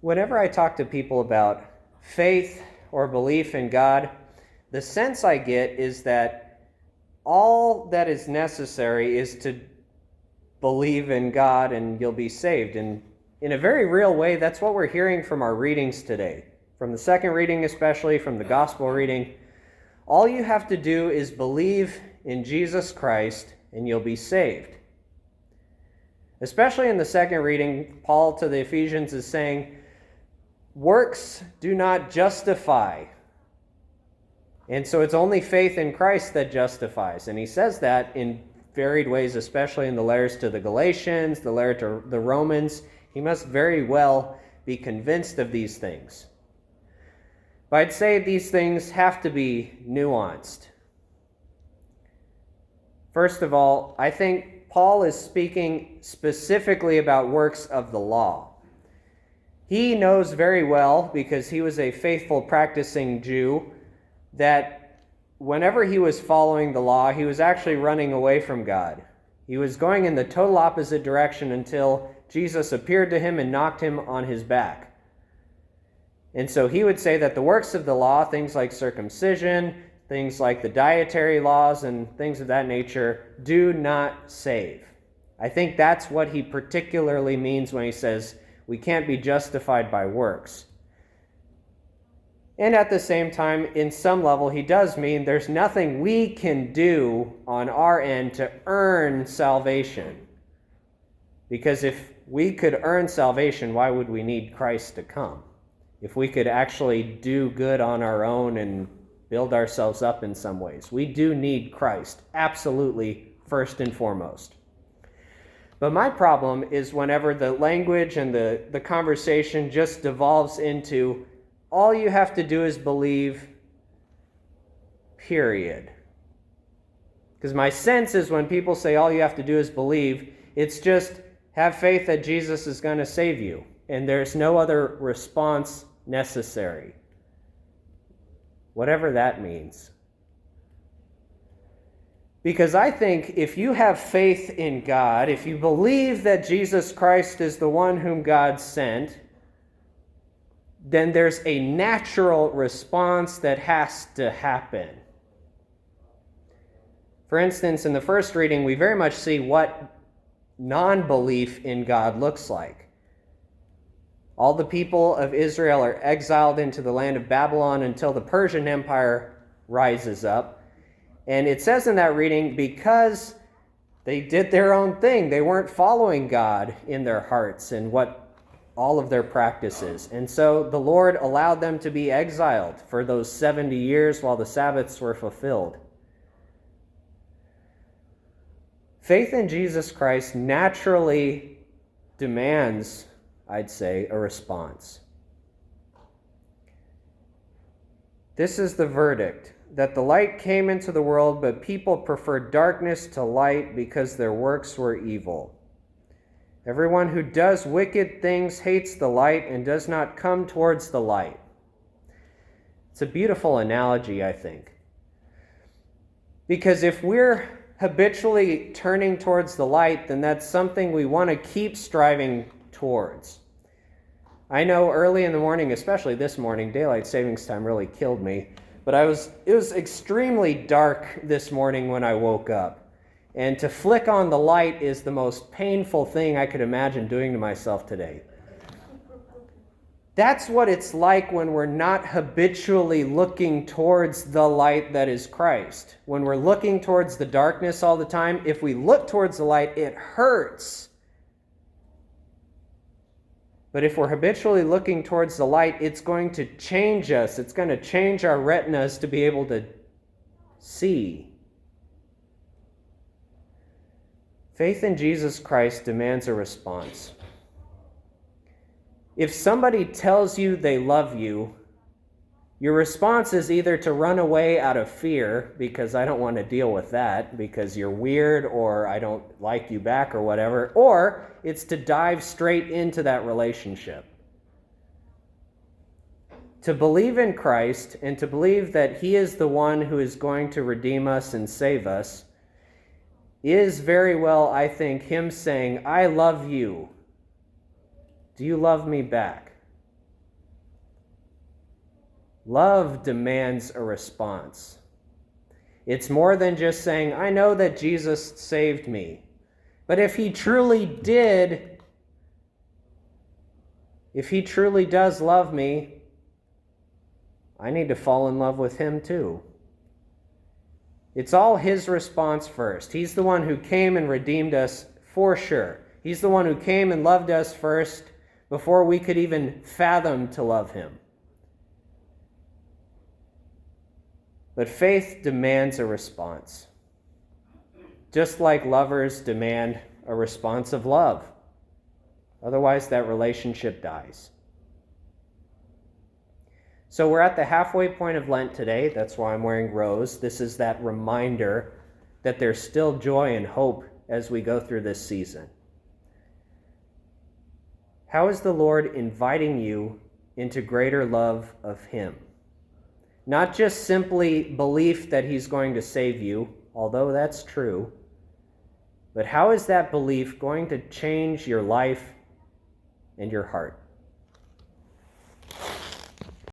Whenever I talk to people about faith or belief in God, the sense I get is that all that is necessary is to believe in God and you'll be saved. And in a very real way, that's what we're hearing from our readings today. From the second reading, especially from the gospel reading, all you have to do is believe in Jesus Christ and you'll be saved. Especially in the second reading, Paul to the Ephesians is saying, works do not justify. And so it's only faith in Christ that justifies. And he says that in varied ways, especially in the letters to the Galatians, the letter to the Romans. He must very well be convinced of these things. But I'd say these things have to be nuanced. First of all, I think Paul is speaking specifically about works of the law. He knows very well, because he was a faithful practicing Jew, that whenever he was following the law, he was actually running away from God. He was going in the total opposite direction until Jesus appeared to him and knocked him on his back. And so he would say that the works of the law, things like circumcision, things like the dietary laws and things of that nature, do not save. I think that's what he particularly means when he says we can't be justified by works. And at the same time, in some level, he does mean there's nothing we can do on our end to earn salvation. Because if we could earn salvation, why would we need Christ to come? If we could actually do good on our own and build ourselves up in some ways. We do need Christ, absolutely, first and foremost. But my problem is whenever the language and the conversation just devolves into all you have to do is believe, period. Because my sense is when people say all you have to do is believe, it's just have faith that Jesus is going to save you. And there's no other response necessary. Whatever that means. Because I think if you have faith in God, if you believe that Jesus Christ is the one whom God sent, then there's a natural response that has to happen. For instance, in the first reading, we very much see what non-belief in God looks like. All the people of Israel are exiled into the land of Babylon until the Persian Empire rises up. And it says in that reading, because they did their own thing, they weren't following God in their hearts and what all of their practices. And so the Lord allowed them to be exiled for those 70 years while the Sabbaths were fulfilled. Faith in Jesus Christ naturally demands, I'd say, a response. This is the verdict, that the light came into the world, but people preferred darkness to light because their works were evil. Everyone who does wicked things hates the light and does not come towards the light. It's a beautiful analogy, I think. Because if we're habitually turning towards the light, then that's something we want to keep striving towards. I know early in the morning, especially this morning, daylight savings time really killed me, but it was extremely dark this morning when I woke up. And to flick on the light is the most painful thing I could imagine doing to myself today. That's what it's like when we're not habitually looking towards the light that is Christ. When we're looking towards the darkness all the time, if we look towards the light, it hurts. But if we're habitually looking towards the light, it's going to change us. It's going to change our retinas to be able to see. Faith in Jesus Christ demands a response. If somebody tells you they love you, your response is either to run away out of fear, because I don't want to deal with that, because you're weird, or I don't like you back, or whatever, or it's to dive straight into that relationship. To believe in Christ and to believe that He is the one who is going to redeem us and save us is very well, I think, Him saying, I love you. Do you love me back? Love demands a response. It's more than just saying, I know that Jesus saved me. But if he truly did, if he truly does love me, I need to fall in love with him too. It's all his response first. He's the one who came and redeemed us for sure. He's the one who came and loved us first before we could even fathom to love him. But faith demands a response, just like lovers demand a response of love. Otherwise, that relationship dies. So we're at the halfway point of Lent today. That's why I'm wearing rose. This is that reminder that there's still joy and hope as we go through this season. How is the Lord inviting you into greater love of him? Not just simply belief that he's going to save you, although that's true, but how is that belief going to change your life and your heart?